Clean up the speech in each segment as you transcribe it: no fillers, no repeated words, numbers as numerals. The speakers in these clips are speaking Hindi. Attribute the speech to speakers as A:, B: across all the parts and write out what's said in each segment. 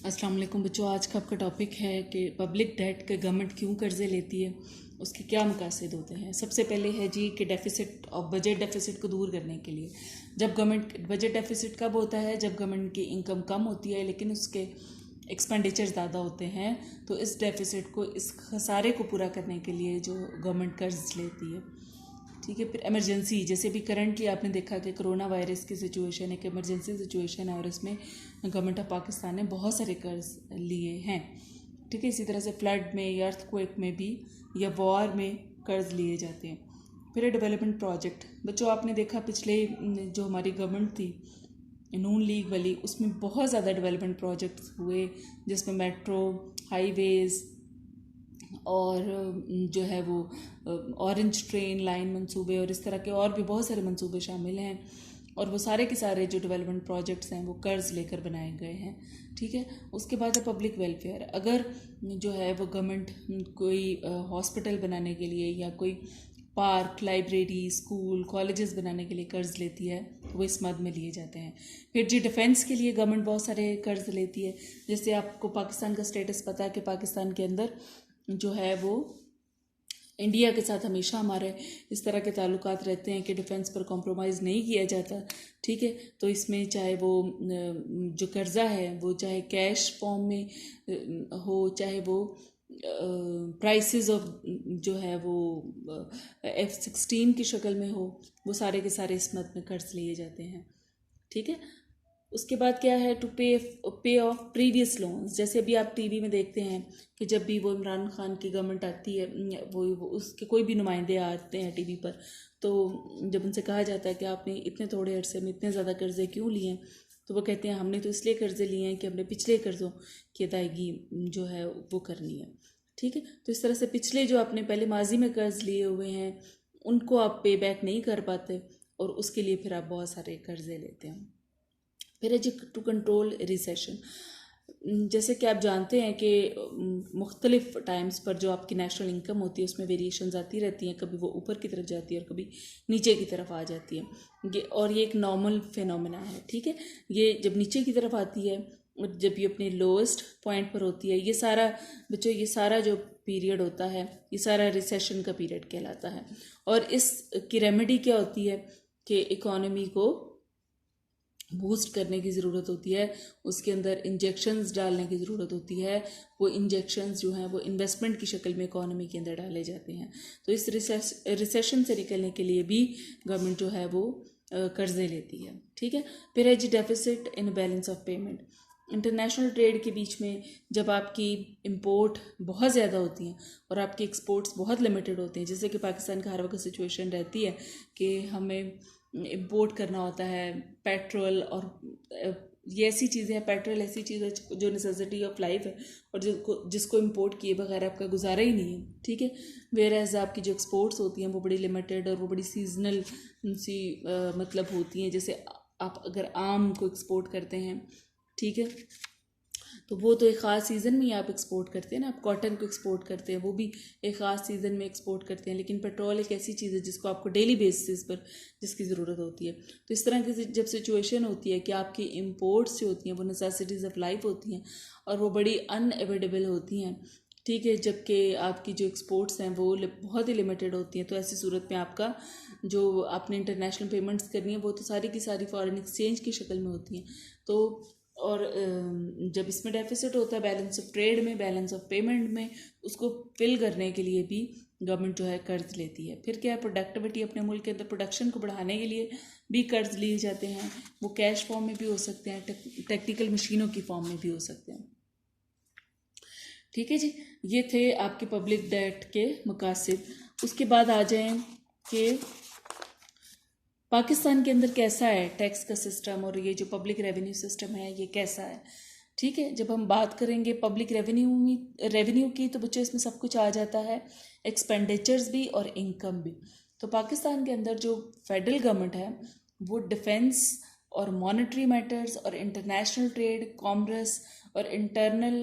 A: अस्सलाम वालेकुम बच्चों। आज का आपका टॉपिक है कि पब्लिक डेट के गवर्नमेंट क्यों कर्ज़े लेती है, उसके क्या मकासद होते हैं। सबसे पहले है जी कि डेफिसिट और बजट डेफिसिट को दूर करने के लिए। जब गवर्नमेंट बजट डेफिसिट कब होता है? जब गवर्नमेंट की इनकम कम होती है लेकिन उसके एक्सपेंडिचर ज़्यादा होते हैं, तो इस डेफिसिट को, इस खसारे को पूरा करने के लिए जो गवर्नमेंट कर्ज लेती है। ठीक है। फिर इमरजेंसी, जैसे भी करंटली आपने देखा कि कोरोना वायरस की सिचुएशन एक इमरजेंसी सिचुएशन है और इसमें गवर्नमेंट ऑफ पाकिस्तान ने बहुत सारे कर्ज लिए हैं। ठीक है। इसी तरह से फ्लड में या अर्थक्वेक में भी या वॉर में कर्ज लिए जाते हैं। फिर डेवलपमेंट प्रोजेक्ट, बच्चों आपने देखा पिछले जो हमारी गवर्नमेंट थी नून लीग वाली, उसमें बहुत ज़्यादा डेवलपमेंट प्रोजेक्ट्स हुए जिसमें मेट्रो, हाईवेज़ और जो है वो ऑरेंज ट्रेन लाइन मंसूबे और इस तरह के और भी बहुत सारे मंसूबे शामिल हैं। और वो सारे के सारे जो डेवलपमेंट प्रोजेक्ट्स हैं वो कर्ज लेकर बनाए गए हैं। ठीक है। उसके बाद है पब्लिक वेलफेयर। अगर जो है वो गवर्नमेंट कोई हॉस्पिटल बनाने के लिए या कोई पार्क, लाइब्रेरी, स्कूल, कॉलेजेस बनाने के लिए कर्ज लेती है तो वो इस मद में लिए जाते हैं। फिर जी डिफेंस के लिए गवर्नमेंट बहुत सारे कर्ज लेती है। जैसे आपको पाकिस्तान का स्टेटस पता है कि पाकिस्तान के अंदर जो है वो इंडिया के साथ हमेशा हमारे इस तरह के ताल्लुकात रहते हैं कि डिफेंस पर कॉम्प्रोमाइज़ नहीं किया जाता। ठीक है। तो इसमें चाहे वो जो कर्ज़ा है वो चाहे कैश फॉर्म में हो, चाहे वो प्राइसेस ऑफ जो है वो F-16 की शक्ल में हो, वो सारे के सारे इस मद में कर्ज लिए जाते हैं। ठीक है। उसके बाद क्या है, टू पे ऑफ प्रीवियस लोन्स। जैसे अभी आप टीवी में देखते हैं कि जब भी वो इमरान खान की गवर्नमेंट आती है, वो उसके कोई भी नुमाइंदे आते हैं टीवी पर, तो जब उनसे कहा जाता है कि आपने इतने थोड़े अरसे में इतने ज़्यादा कर्जे क्यों लिए हैं, तो वो कहते हैं हमने तो इसलिए कर्जे लिए हैं कि हमने पिछले कर्ज़ों की अदायगी जो है वो करनी है। ठीक है। तो इस तरह से पिछले जो आपने पहले माजी में कर्ज लिए हुए हैं उनको आप पे बैक नहीं कर पाते और उसके लिए फिर आप बहुत सारे कर्जे लेते हैं। फिर है जी टू कंट्रोल रिसेशन। जैसे कि आप जानते हैं कि मुख्तलिफ टाइम्स पर जो आपकी नेशनल इनकम होती है उसमें वेरिएशंस आती रहती हैं, कभी वो ऊपर की तरफ जाती है और कभी नीचे की तरफ आ जाती है। और ये एक नॉर्मल फिनोमेना है। ठीक है। ये जब नीचे की तरफ आती है और जब ये अपने लोएस्ट पॉइंट पर होती है, ये सारा बच्चों, ये सारा जो पीरियड होता है ये सारा रिसेशन का पीरियड कहलाता है। और इस की रेमेडी क्या होती है कि इकोनॉमी को बूस्ट करने की ज़रूरत होती है, उसके अंदर इंजेक्शंस डालने की ज़रूरत होती है। वो इंजेक्शंस जो हैं वो इन्वेस्टमेंट की शक्ल में इकोनॉमी के अंदर डाले जाते हैं। तो इस रिसेशन से निकलने के लिए भी गवर्नमेंट जो है वो कर्जे लेती है। ठीक है। फिर है जी deficit in balance of payment. International trade के बीच में जब आपकी इंपोर्ट बहुत ज़्यादा होती हैं और आपकी एक्सपोर्ट्स बहुत लिमिटेड होते हैं, जैसे कि पाकिस्तान का हर वक्त सिचुएशन रहती है कि हमें इंपोर्ट करना होता है पेट्रोल, और ये ऐसी चीज़ें हैं, पेट्रोल ऐसी चीज़ है जो नेसेसिटी ऑफ लाइफ है और जिसको इंपोर्ट किए बगैर आपका गुजारा ही नहीं है। ठीक है। वेयर एज आपकी जो एक्सपोर्ट्स होती हैं वो बड़ी लिमिटेड और वो बड़ी सीजनल सी मतलब होती हैं। जैसे आप अगर आम को एक्सपोर्ट करते हैं, ठीक है, तो वो तो एक ख़ास सीज़न में ही आप एक्सपोर्ट करते हैं ना। आप कॉटन को एक्सपोर्ट करते हैं, वो भी एक ख़ास सीज़न में एक्सपोर्ट करते हैं। लेकिन पेट्रोल एक ऐसी चीज़ है जिसको आपको डेली बेसिस पर जिसकी ज़रूरत होती है। तो इस तरह की जब सिचुएशन होती है कि आपकी इम्पोर्ट्स जो होती हैं वो नेसेसिटीज़ ऑफ लाइफ होती हैं और वो बड़ी अनअवेलेबल होती हैं। ठीक है। जबकि आपकी जो एक्सपोर्ट्स हैं वो बहुत ही लिमिटेड होती हैं। तो ऐसी सूरत में आपका जो आपने इंटरनेशनल पेमेंट्स करनी है वो तो सारी की सारी फॉरेन एक्सचेंज की शक्ल में होती हैं। तो और जब इसमें डेफिसिट होता है बैलेंस ऑफ ट्रेड में, बैलेंस ऑफ पेमेंट में, उसको फिल करने के लिए भी गवर्नमेंट जो है कर्ज लेती है। फिर क्या है, प्रोडक्टिविटी, अपने मुल्क के अंदर प्रोडक्शन को बढ़ाने के लिए भी कर्ज लिए जाते हैं। वो कैश फॉर्म में भी हो सकते हैं, टेक्निकल मशीनों की फॉर्म में भी हो सकते हैं। ठीक है जी। ये थे आपके पब्लिक डेट के मकासद। उसके बाद आ जाएं कि पाकिस्तान के अंदर कैसा है टैक्स का सिस्टम और ये जो पब्लिक रेवेन्यू सिस्टम है ये कैसा है। ठीक है। जब हम बात करेंगे पब्लिक रेवेन्यू की तो बच्चों इसमें सब कुछ आ जाता है, एक्सपेंडिचर्स भी और इनकम भी। तो पाकिस्तान के अंदर जो फेडरल गवर्नमेंट है वो डिफेंस और मॉनेटरी मैटर्स और इंटरनेशनल ट्रेड, कॉमर्स और इंटरनल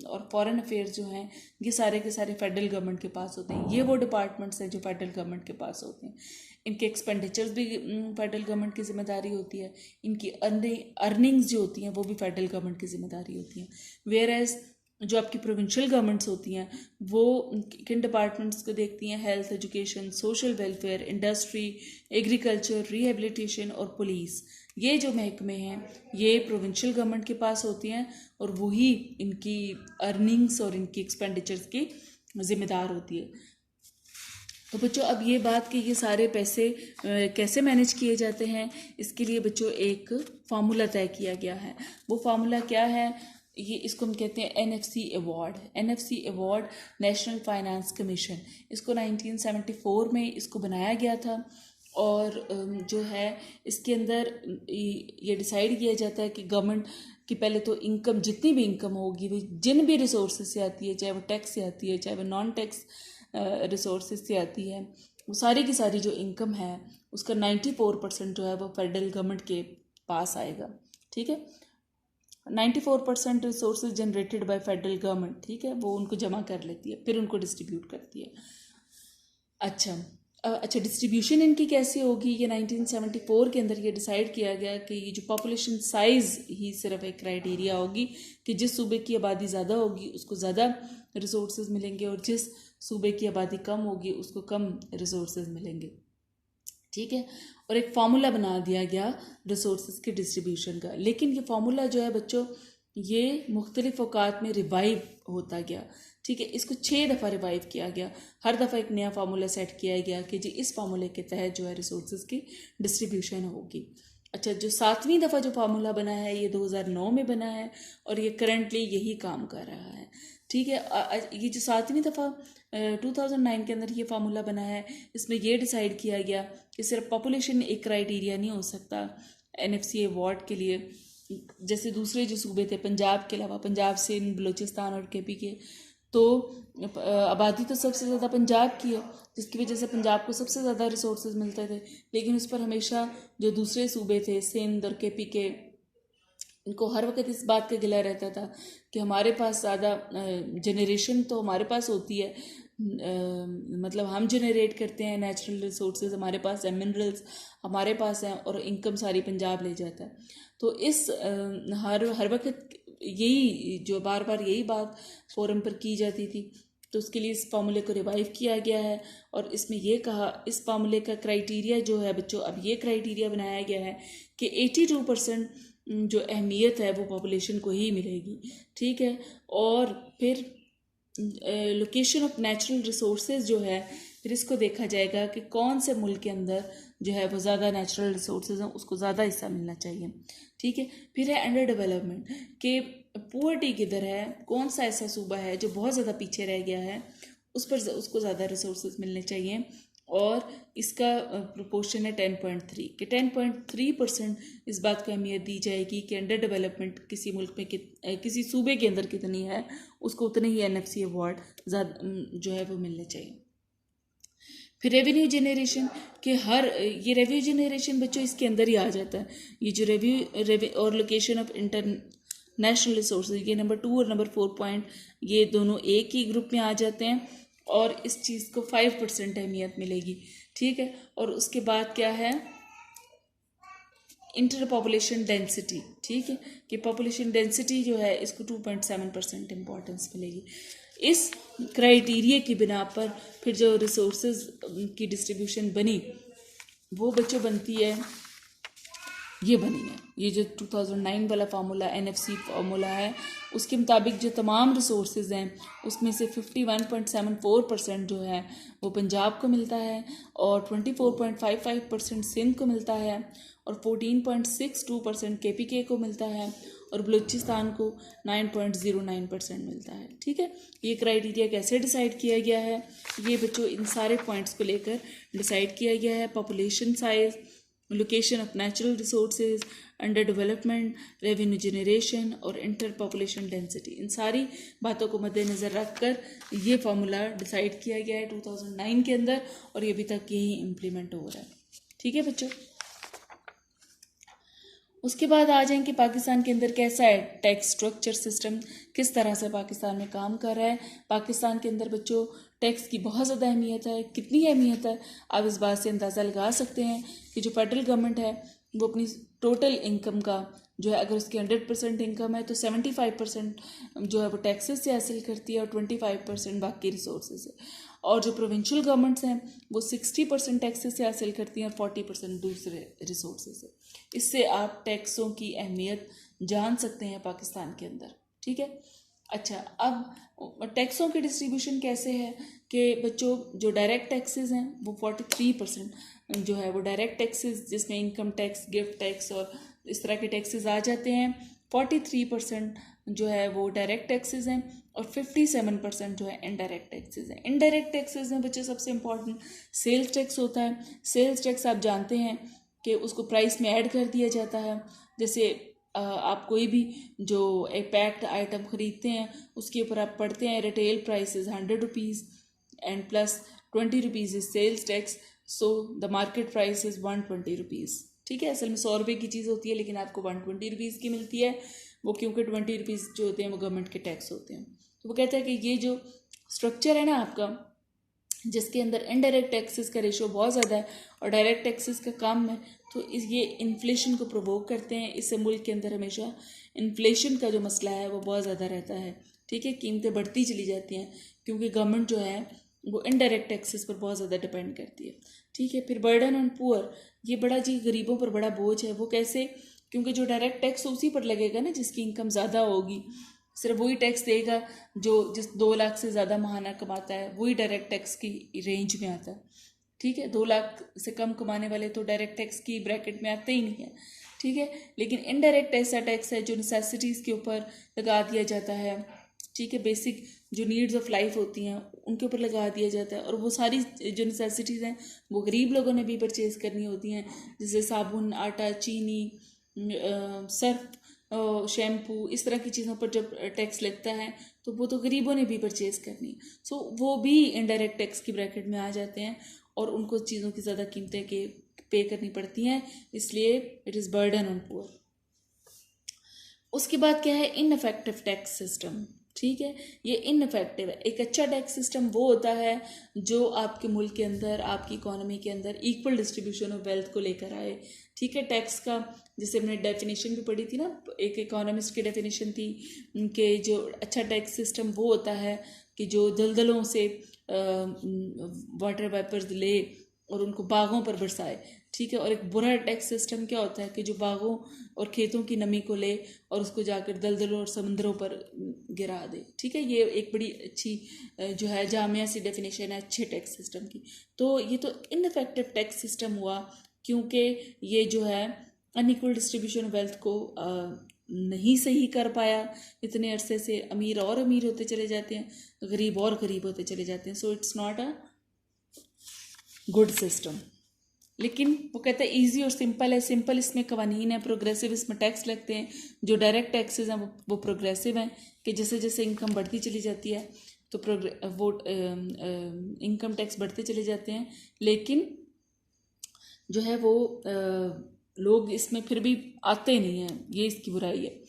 A: और फॉरेन अफेयर्स जो हैं ये सारे के सारे फेडरल गवर्नमेंट के पास होते हैं। ये वो डिपार्टमेंट्स हैं जो फेडरल गवर्नमेंट के पास होते हैं। इनके एक्सपेंडिचर्स भी फेडरल गवर्नमेंट की जिम्मेदारी होती है, इनकी अर्निंग्स जो होती हैं वो भी फेडरल गवर्नमेंट की जिम्मेदारी होती हैं। वेयर एज जो आपकी प्रोविंशियल गवर्नमेंट्स होती हैं वो किन डिपार्टमेंट्स को देखती हैं, health, education, social welfare, industry, agriculture, rehabilitation और पुलिस। ये जो महकमे हैं ये प्रोविंशियल गवर्नमेंट के पास होती हैं और वही इनकी अर्निंग्स और इनकी एक्सपेंडिचर्स की जिम्मेदार होती है। तो बच्चों अब ये बात कि ये सारे पैसे कैसे मैनेज किए जाते हैं, इसके लिए बच्चों एक फार्मूला तय किया गया है। वो फार्मूला क्या है? ये इसको हम कहते हैं NFC award. NFC award national finance commission, इसको 1974 में इसको बनाया गया था। और जो है इसके अंदर ये डिसाइड किया जाता है कि गवर्नमेंट की पहले तो इनकम, जितनी भी इनकम होगी वो जिन भी रिसोर्सेज से आती है, चाहे वो टैक्स से आती है, चाहे वो नॉन टैक्स रिसोर्सेज से आती है, वो सारी की सारी जो इनकम है उसका 94% जो है वो फेडरल गवर्नमेंट के पास आएगा। ठीक है, 94% resources generated by federal government, ठीक है, वो उनको जमा कर लेती है, फिर उनको डिस्ट्रीब्यूट करती है। अच्छा, डिस्ट्रीब्यूशन इनकी कैसी होगी? ये 1974 के अंदर ये डिसाइड किया गया कि ये जो पॉपुलेशन साइज़ ही सिर्फ एक क्राइटेरिया होगी कि जिस सूबे की आबादी ज़्यादा होगी उसको ज़्यादा रिसोर्सेज मिलेंगे और जिस सूबे की आबादी कम होगी उसको कम रिसोर्सेज मिलेंगे। ठीक है, और एक फार्मूला बना दिया गया रिसोर्सेज के डिस्ट्रीब्यूशन का। लेकिन ये फार्मूला जो है बच्चों ये मुख्तलिफ औकात में रिवाइव होता गया। ठीक है, इसको 6 दफ़ा रिवाइव किया गया, हर दफ़ा एक नया फार्मूला सेट किया गया कि जी इस फार्मूले के तहत जो है रिसोर्सेज की डिस्ट्रीब्यूशन होगी। अच्छा, जो 7वीं दफ़ा जो फार्मूला बना है ये 2009 में बना है और ये करंटली यही काम कर रहा है। ठीक है, ये जो 7वीं दफ़ा 2009 के अंदर ये फार्मूला बना है, इसमें ये डिसाइड किया गया कि सिर्फ पॉपुलेशन एक क्राइटेरिया नहीं हो सकता NFC अवार्ड के लिए। जैसे दूसरे जो सूबे थे पंजाब के अलावा, पंजाब, सिंध, बलूचिस्तान और KP के, तो आबादी तो सबसे ज़्यादा पंजाब की है जिसकी वजह से पंजाब को सबसे ज़्यादा रिसोर्सेज मिलते थे। लेकिन उस पर हमेशा जो दूसरे सूबे थे सिंध और KP के, इनको हर वक्त इस बात का गिला रहता था कि हमारे पास ज़्यादा जनरेशन तो हमारे पास होती है, मतलब हम जनरेट करते हैं नेचुरल रिसोर्सेज, हमारे पास है मिनरल्स, हमारे पास हैं, और इनकम सारी पंजाब ले जाता है। तो इस हर वक्त यही जो बार बार यही बात फोरम पर की जाती थी, तो उसके लिए इस फार्मूले को रिवाइव किया गया है। और इसमें यह कहा, इस फार्मूले का क्राइटेरिया जो है बच्चों, अब ये क्राइटेरिया बनाया गया है कि 82% जो अहमियत है वो पॉपुलेशन को ही मिलेगी। ठीक है, और फिर लोकेशन ऑफ नेचुरल रिसोर्सेज जो है, फिर इसको देखा जाएगा कि कौन से मुल्क के अंदर जो है वो ज़्यादा नेचुरल रिसोर्सेज हैं, उसको ज़्यादा हिस्सा मिलना चाहिए। ठीक है, फिर है अंडर डेवलपमेंट कि पुअर्टी किधर है, कौन सा ऐसा सूबा है जो बहुत ज़्यादा पीछे रह गया है, उस पर उसको ज़्यादा रिसोर्सेज मिलने चाहिए। और इसका प्रोपोर्शन है 10.3 कि 10.3% इस बात को अहमियत दी जाएगी कि अंडर डेवलपमेंट किसी मुल्क में किसी सूबे के अंदर कितनी है, उसको उतने ही NFC अवार्ड ज़्यादा जो है वो मिलने चाहिए। फिर रेवेन्यू जनरेशन के ये रेवेन्यू जनरेशन बच्चों इसके अंदर ही आ जाता है। ये जो रेवेन्यू और लोकेशन ऑफ इंटरनेशनल रिसोर्सेज, ये नंबर 2 और नंबर 4 पॉइंट ये दोनों एक ही ग्रुप में आ जाते हैं और इस चीज़ को 5% अहमियत मिलेगी। ठीक है, और उसके बाद क्या है, इंटर पॉपुलेशन डेंसिटी। ठीक है, कि पॉपुलेशन डेंसिटी जो है इसको 2.7% इम्पोर्टेंस मिलेगी। इस क्राइटेरिया की बिना पर फिर जो रिसोर्सेज की डिस्ट्रीब्यूशन बनी वो बच्चों बनती है, ये बनी है, ये जो 2009 वाला फार्मूला NFC फार्मूला है उसके मुताबिक जो तमाम रिसोर्सेज हैं उसमें से 51.74% जो है वो पंजाब को मिलता है और 24.55% सिंध को मिलता है और 14.62% KPK को मिलता है और बलूचिस्तान को 9.09% मिलता है। ठीक है, ये क्राइटेरिया कैसे डिसाइड किया गया है, ये बच्चों इन सारे पॉइंट्स को लेकर डिसाइड किया गया है। Population size, location of natural resources, under development, revenue generation और इंटर पॉपुलेशन डेंसिटी, इन सारी बातों को मद्देनज़र रखकर ये फार्मूला डिसाइड किया गया है 2009 के अंदर और ये अभी तक यही इम्प्लीमेंट हो रहा है। ठीक है बच्चों, उसके बाद आ जाएं कि पाकिस्तान के अंदर कैसा है टैक्स स्ट्रक्चर सिस्टम, किस तरह से पाकिस्तान में काम कर रहा है। पाकिस्तान के अंदर बच्चों टैक्स की बहुत ज़्यादा अहमियत है। कितनी अहमियत है आप इस बात से अंदाज़ा लगा सकते हैं कि जो फेडरल गवर्नमेंट है वो अपनी टोटल इनकम का जो है, अगर उसकी 100% इनकम है तो 75% जो है वो टैक्सेस से हासिल करती है और 25% बाकी रिसोर्सेज से। और जो प्रोविंशियल गवर्नमेंट्स हैं वो 60% टैक्सेस से हासिल करती हैं और 40% दूसरे रिसोर्सेज से। इससे आप टैक्सों की अहमियत जान सकते हैं पाकिस्तान के अंदर। ठीक है, अच्छा, अब टैक्सों के डिस्ट्रीब्यूशन कैसे है कि बच्चों, जो डायरेक्ट टैक्सेस हैं वो 43% जो है वो डायरेक्ट टैक्सेस, जिसमें इनकम टैक्स, गिफ्ट टैक्स और इस तरह के टैक्सेस आ जाते हैं। 43% जो है वो डायरेक्ट टैक्सेस हैं और 57% जो है इनडायरेक्ट टैक्सेस हैं। इनडायरेक्ट टैक्सेस में बच्चे सबसे इम्पॉर्टेंट सेल्स टैक्स होता है। सेल्स टैक्स आप जानते हैं कि उसको प्राइस में ऐड कर दिया जाता है। जैसे आप कोई भी जो एक पैक्ड आइटम ख़रीदते हैं उसके ऊपर आप पढ़ते हैं retail price is 100 rupees and plus 20 rupees is sales tax, so the market price is 120 rupees. ठीक है, असल में 100 रुपये की चीज़ होती है लेकिन आपको 120 रुपीज़ की मिलती है, वो क्योंकि 20 रुपीज़ जो होते हैं वो गवर्नमेंट के टैक्स होते हैं। तो वो कहता है कि ये जो स्ट्रक्चर है ना आपका, जिसके अंदर इनडायरेक्ट टैक्सेस का रेशो बहुत ज़्यादा है और डायरेक्ट टैक्सेस का कम है, तो ये इन्फ्लेशन को प्रोवोक करते हैं। इससे मुल्क के अंदर हमेशा इन्फ्लेशन का जो मसला है वो बहुत ज़्यादा रहता है। ठीक है, कीमतें बढ़ती चली जाती हैं क्योंकि गवर्नमेंट जो है वो इनडायरेक्ट टैक्सेस पर बहुत ज़्यादा डिपेंड करती है। ठीक है, फिर बर्डन ऑन पुअर, ये बड़ा जी गरीबों पर बड़ा बोझ है। वो कैसे? क्योंकि जो डायरेक्ट टैक्स उसी पर लगेगा ना जिसकी इनकम ज़्यादा होगी, सिर्फ वही टैक्स देगा जो जिस 2 लाख से ज़्यादा महाना कमाता है, वही डायरेक्ट टैक्स की रेंज में आता है। ठीक है, 2 लाख से कम कमाने वाले तो डायरेक्ट टैक्स की ब्रैकेट में आते ही नहीं है। ठीक है, लेकिन इनडायरेक्ट ऐसा टैक्स है जो नेसेसिटीज़ के ऊपर लगा दिया जाता है। ठीक है, बेसिक जो नीड्स ऑफ लाइफ होती हैं उनके ऊपर लगा दिया जाता है, और वो सारी जो नेसेसिटीज़ हैं वो गरीब लोगों ने भी परचेज़ करनी होती हैं, जैसे साबुन, आटा, चीनी, सर्फ, शैम्पू, इस तरह की चीज़ों पर जब टैक्स लगता है तो वो तो गरीबों ने भी परचेज़ करनी है। सो वो भी इनडायरेक्ट टैक्स की ब्रैकेट में आ जाते हैं और उनको चीज़ों की ज़्यादा कीमतें के पे करनी पड़ती हैं, इसलिए it is burden on poor. उसके बाद क्या है? Ineffective tax system. ठीक है, ये इनइफेक्टिव है। एक अच्छा टैक्स सिस्टम वो होता है जो आपके मुल्क के अंदर, आपकी इकोनॉमी के अंदर इक्वल डिस्ट्रीब्यूशन ऑफ वेल्थ को लेकर आए। ठीक है, टैक्स का जैसे हमने डेफिनेशन भी पढ़ी थी ना, एक इकोनॉमिस्ट की डेफिनेशन थी कि जो अच्छा टैक्स सिस्टम वो होता है कि जो दलदलों से वाटर वेपर्स ले और उनको बागों पर बरसाए। ठीक है, और एक बुरा टैक्स सिस्टम क्या होता है कि जो बागों और खेतों की नमी को ले और उसको जाकर दलदलों और समंदरों पर गिरा दे। ठीक है, ये एक बड़ी अच्छी जो है जामिया सी डेफिनेशन है अच्छे टैक्स सिस्टम की। तो ये तो इनइफेक्टिव टैक्स सिस्टम हुआ क्योंकि ये जो है अनइक्वल डिस्ट्रीब्यूशन ऑफ वेल्थ को नहीं सही कर पाया। इतने अरसे से अमीर और अमीर होते चले जाते हैं, गरीब और गरीब होते चले जाते हैं। So it's not a good system. लेकिन वो कहता है ईजी और सिंपल है। सिंपल इसमें कवानीन है, प्रोग्रेसिव इसमें टैक्स लगते हैं। जो डायरेक्ट टैक्सेस हैं वो प्रोग्रेसिव हैं कि जैसे जैसे इनकम बढ़ती चली जाती है तो वो इनकम टैक्स बढ़ते चले जाते हैं, लेकिन जो है वो लोग इसमें फिर भी आते नहीं हैं, ये इसकी बुराई है।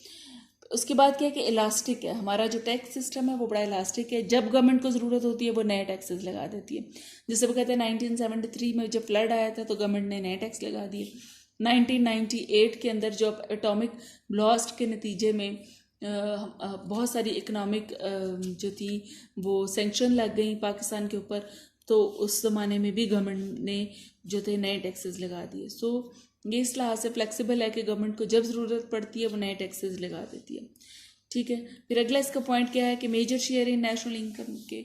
A: उसके बाद क्या है कि इलास्टिक है। हमारा जो टैक्स सिस्टम है वो बड़ा इलास्टिक है। जब गवर्नमेंट को ज़रूरत होती है वो नए टैक्सेस लगा देती है। जैसे वो कहते हैं 1973 में जब फ्लड आया था तो गवर्नमेंट ने नए टैक्स लगा दिए। 1998 के अंदर जो एटॉमिक ब्लास्ट के नतीजे में बहुत सारी इकनॉमिक जो थी वो सेंक्शन लग गई पाकिस्तान के ऊपर, तो उस ज़माने में भी गवर्नमेंट ने जो थे नए टैक्सेस लगा दिए। सो ये इस लिहाज से फ्लेक्सिबल है कि गवर्नमेंट को जब ज़रूरत पड़ती है वो नए टैक्सेस लगा देती है। ठीक है, फिर अगला इसका पॉइंट क्या है कि major share in national income के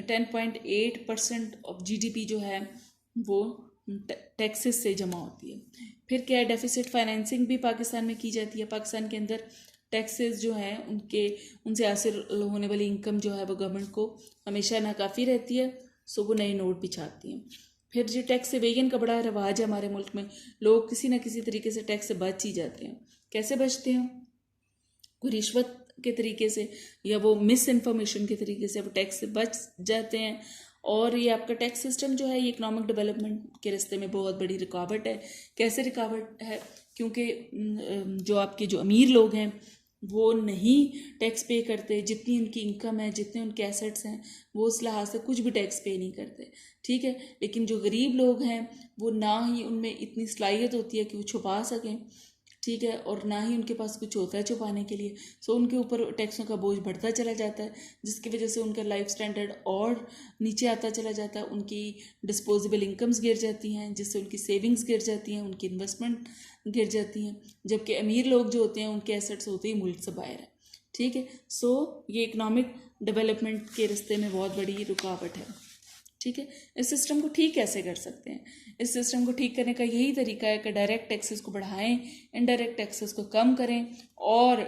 A: 10.8% ऑफ GDP जो है वो टैक्सेस से जमा होती है। फिर क्या है? डेफिसिट फाइनेंसिंग भी पाकिस्तान में की जाती है। पाकिस्तान के अंदर टैक्सेस जो हैं उनसे हासिल होने वाली इनकम जो है वो गवर्नमेंट को हमेशा नाकाफ़ी रहती है, सो वो नए नोट बिछाती हैं। फिर जो टैक्स एवेजन का बड़ा रिवाज है हमारे मुल्क में, लोग किसी न किसी तरीके से टैक्स से बच ही जाते हैं। कैसे बचते हैं? कोई रिश्वत के तरीके से या वो मिस इन्फॉर्मेशन के तरीके से वो टैक्स से बच जाते हैं। और ये आपका टैक्स सिस्टम जो है ये इकोनॉमिक डेवलपमेंट के रास्ते में बहुत बड़ी रुकावट है। कैसे रुकावट है? क्योंकि जो आपके जो अमीर लोग हैं वो नहीं टैक्स पे करते, जितनी उनकी इनकम है, जितने उनके एसेट्स हैं, वो उस लिहाज से कुछ भी टैक्स पे नहीं करते, ठीक है। लेकिन जो गरीब लोग हैं वो ना ही उनमें इतनी सलाहियत होती है कि वो छुपा सकें, ठीक है, और ना ही उनके पास कुछ होता है छुपाने के लिए। सो उनके ऊपर टैक्सों का बोझ बढ़ता चला जाता है, जिसकी वजह से उनका लाइफ स्टैंडर्ड और नीचे आता चला जाता है। उनकी डिस्पोजेबल इनकम्स गिर जाती हैं, जिससे उनकी सेविंग्स गिर जाती हैं, उनकी इन्वेस्टमेंट गिर जाती हैं। जबकि अमीर लोग जो होते हैं उनके एसेट्स होते ही मुल्क से बाहर है, ठीक है। सो ये इकनॉमिक डेवलपमेंट के रास्ते में बहुत बड़ी रुकावट है, ठीक है। इस सिस्टम को ठीक कैसे कर सकते हैं? इस सिस्टम को ठीक करने का यही तरीका है कि डायरेक्ट टैक्सेस को बढ़ाएं, इनडायरेक्ट टैक्सेस को कम करें, और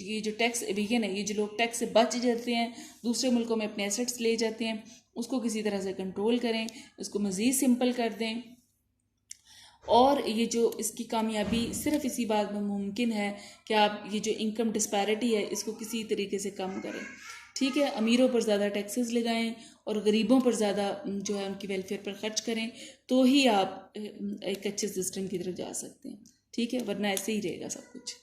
A: ये जो टैक्स एविजन है, ये जो लोग टैक्स से बच जाते हैं, दूसरे मुल्कों में अपने एसेट्स ले जाते हैं, उसको किसी तरह से कंट्रोल करें, इसको मज़ीद सिंपल कर दें। और ये जो इसकी कामयाबी सिर्फ इसी बात में मुमकिन है कि आप ये जो इनकम डिस्पैरिटी है इसको किसी तरीके से कम करें, ठीक है। अमीरों पर ज़्यादा टैक्सेस लगाएं और गरीबों पर ज़्यादा जो है उनकी वेलफेयर पर खर्च करें, तो ही आप एक अच्छे सिस्टम की तरफ जा सकते हैं, ठीक है, वरना ऐसे ही रहेगा सब कुछ।